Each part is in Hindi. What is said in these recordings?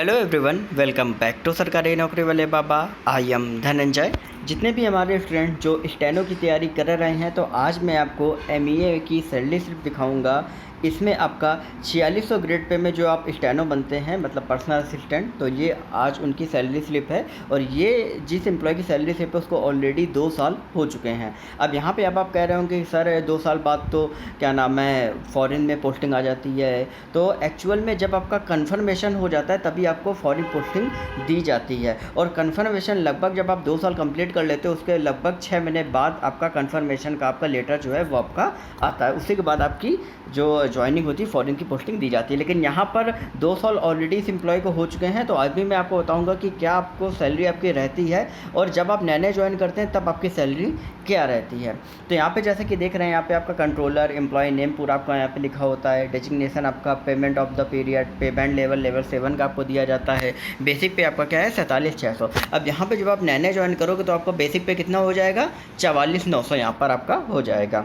Hello everyone, welcome back to सरकारी नौकरी वाले बाबा। I am Dhananjay. जितने भी हमारे स्टूडेंट जो स्टेनो की तैयारी कर रहे हैं, तो आज मैं आपको एमईए की सैलरी स्लिप दिखाऊंगा। इसमें आपका 4600 ग्रेड पे में जो आप स्टेनो बनते हैं, मतलब पर्सनल असिस्टेंट, तो ये आज उनकी सैलरी स्लिप है। और ये जिस एम्प्लॉय की सैलरी स्लिप है उसको ऑलरेडी 2 साल हो चुके हैं। अब यहाँ पे अब आप कह रहे होंगे कि सर 2 साल बाद तो क्या नाम है फ़ॉरेन में पोस्टिंग आ जाती है। तो एक्चुअल में जब आपका कन्फर्मेशन हो जाता है तभी आपको फ़ॉरेन पोस्टिंग दी जाती है। और कन्फर्मेशन लगभग जब आप 2 साल कंप्लीट कर लेते हो उसके लगभग 6 महीने बाद आपका कन्फर्मेशन का आपका लेटर जो है वो आपका आता है। उसी के बाद आपकी जो ज्वाइनिंग होती है फ़ॉरेन की पोस्टिंग दी जाती है। लेकिन यहाँ पर 2 साल ऑलरेडी इस एम्प्लॉय को हो चुके हैं। तो आज भी मैं आपको बताऊँगा कि क्या आपको सैलरी आपकी रहती है और जब आप नए ज्वाइन करते हैं तब आपकी सैलरी क्या रहती है। तो यहाँ पे जैसे कि देख रहे हैं, यहाँ पे आपका कंट्रोलर, एम्प्लॉय नेम पूरा आपका यहाँ पे लिखा होता है। डेजिग्नेशन आपका payment of the period, payment level 7 का आपको दिया जाता है। बेसिक पे आपका क्या है 47,600। अब यहाँ पे जब आप नए ज्वाइन करोगे तो आपका बेसिक पे कितना हो जाएगा 44,900 यहाँ पर आपका हो जाएगा।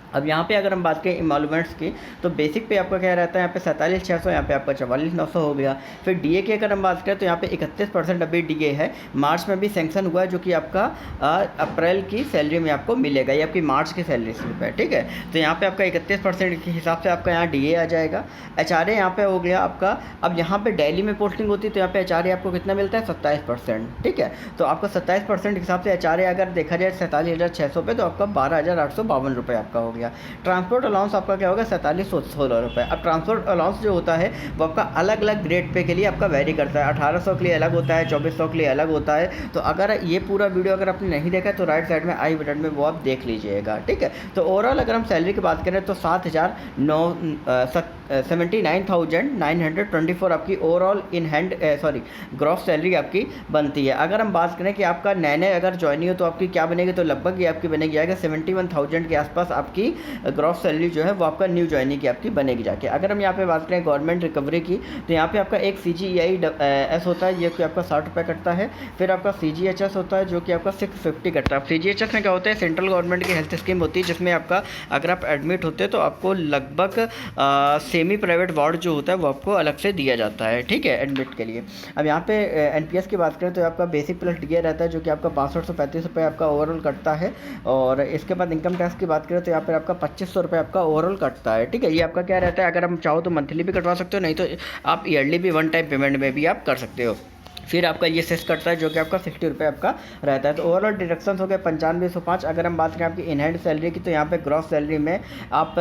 अब यहाँ पे अगर हम बात करें इमॉल्यूमेंट्स की, तो बेसिक पे आपका क्या रहता है यहाँ पे 47,600, यहाँ पे आपका 44,900 हो गया। फिर डीए की अगर हम बात करें तो यहाँ पे 31% अभी डीए है। मार्च में भी सैंक्शन हुआ है, जो कि आपका अप्रैल की सैलरी में आपको मिलेगा। ये आपकी मार्च की सैलरी स्लिप है, ठीक है। तो यहाँ पे आपका 31% के हिसाब से आपका यहाँ डीए आ जाएगा। एचआरए यहाँ पे हो गया आपका। अब यहाँ पे दिल्ली में पोस्टिंग होती है तो यहाँ पे एचआरए आपको कितना मिलता है 27%, ठीक है। तो आपका 27% के हिसाब से एचआरए अगर देखा जाए 47,600 पे, तो आपका 12,852 रुपये आपका हो गया। ट्रांसपोर्ट अलाउंस आपका क्या होगा 4716 रुपये। अब ट्रांसपोर्ट अलाउंस जो होता है वो आपका अलग अलग ग्रेड पे के लिए आपका वेरी करता है। 1800 के लिए अलग होता है, 2400 के लिए अलग होता है। तो अगर ये पूरा वीडियो अगर आपने नहीं देखा है तो राइट साइड में आई बटन में वो आप देख लीजिएगा, ठीक है। तो ओवरऑल अगर हम सैलरी की बात करें तो 79,924 आपकी overall in hand gross salary आपकी बनती है। अगर हम बात करें कि आपका नए अगर ज्वाइनिंग हो तो आपकी क्या बनेगी, तो लगभग ये आपकी बनेगी जाएगा 71,000 के आसपास आपकी ग्रॉस सैलरी जो है वो आपका न्यू ज्वाइनिंग की आपकी बनेगी जाके। अगर हम यहाँ पे बात करें गवर्नमेंट रिकवरी की, तो यहाँ पे आपका एक CGI-S होता है, ये कि आपका 60 रुपये कटता है। फिर आपका CGHS होता है जो कि आपका 650 कटता है। CGHS में क्या होता है, सेंट्रल गवर्नमेंट की हेल्थ स्कीम होती है, जिसमें आपका अगर आप एडमिट होते हैं तो आपको लगभग सेमी प्राइवेट वार्ड जो होता है वो आपको अलग से दिया जाता है, ठीक है, एडमिट के लिए। अब यहाँ पे NPS की बात करें तो आपका बेसिक प्लस डीए रहता है, जो कि आपका 6535 रुपये आपका ओवरऑल कटता है। और इसके बाद इनकम टैक्स की बात करें तो यहाँ पर आपका 2500 रुपये आपका ओवरऑल कटता है, ठीक है। ये आपका क्या रहता है, अगर हम चाहो तो मंथली भी कटवा सकते हो, नहीं तो आप ईयरली भी वन टाइम पेमेंट में भी आप कर सकते हो। फिर आपका ये सेस कटता है जो कि आपका 60 रुपये आपका रहता है। तो ओवरऑल डिडक्शंस हो गए 9505। अगर हम बात करें आपकी इन हैंड सैलरी की, तो यहाँ पे ग्रॉस सैलरी में आप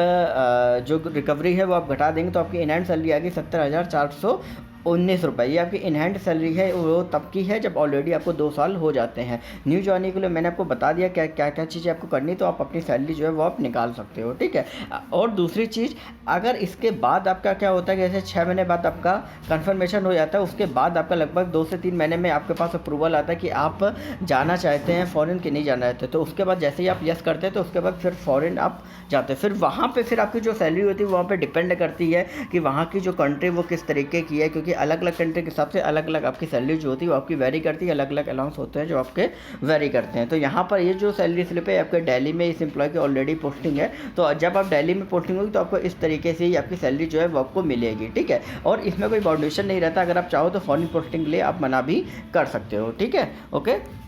जो रिकवरी है वो आप घटा देंगे तो आपकी इन हैंड सैलरी आ गई 70,419 रुपये। ये आपकी इन हैंड सैलरी है, वो तब की है जब ऑलरेडी आपको 2 साल हो जाते हैं। न्यू ज्वाइनिंग के लिए मैंने आपको बता दिया क्या क्या क्या चीज़ें आपको करनी, तो आप अपनी सैलरी जो है वो आप निकाल सकते हो, ठीक है। और दूसरी चीज़, अगर इसके बाद आपका क्या होता है, जैसे 6 महीने बाद आपका कन्फर्मेशन हो जाता है, उसके बाद आपका लगभग 2 से 3 महीने में आपके पास अप्रूवल आता है कि आप जाना चाहते हैं फ़ॉरेन कि नहीं जाना चाहते। तो उसके बाद जैसे ही आप यस करते हैं तो उसके बाद फिर फ़ॉरेन आप जाते हैं। फिर वहाँ पे फिर आपकी जो सैलरी होती है वहाँ पे डिपेंड करती है कि वहाँ की जो कंट्री वो किस तरीके की है, क्योंकि अलग अलग कंट्री के हिसाब से अलग अलग आपकी सैलरी जो होती है वो आपकी वेरी करती है। अलग अलग अलाउंस होते हैं जो आपके वेरी करते हैं। तो यहाँ पर ये जो सैलरी स्लिप है आपके दिल्ली में इस एम्प्लॉय की ऑलरेडी पोस्टिंग है, तो जब आप दिल्ली में पोस्टिंग होगी तो आपको इस तरीके से ही आपकी सैलरी जो है वो आपको मिलेगी, ठीक है। और इसमें कोई बाउंडेशन नहीं रहता, अगर आप चाहो तो फॉरेन पोस्टिंग के लिए आप मना भी कर सकते हो, ठीक है। ओके।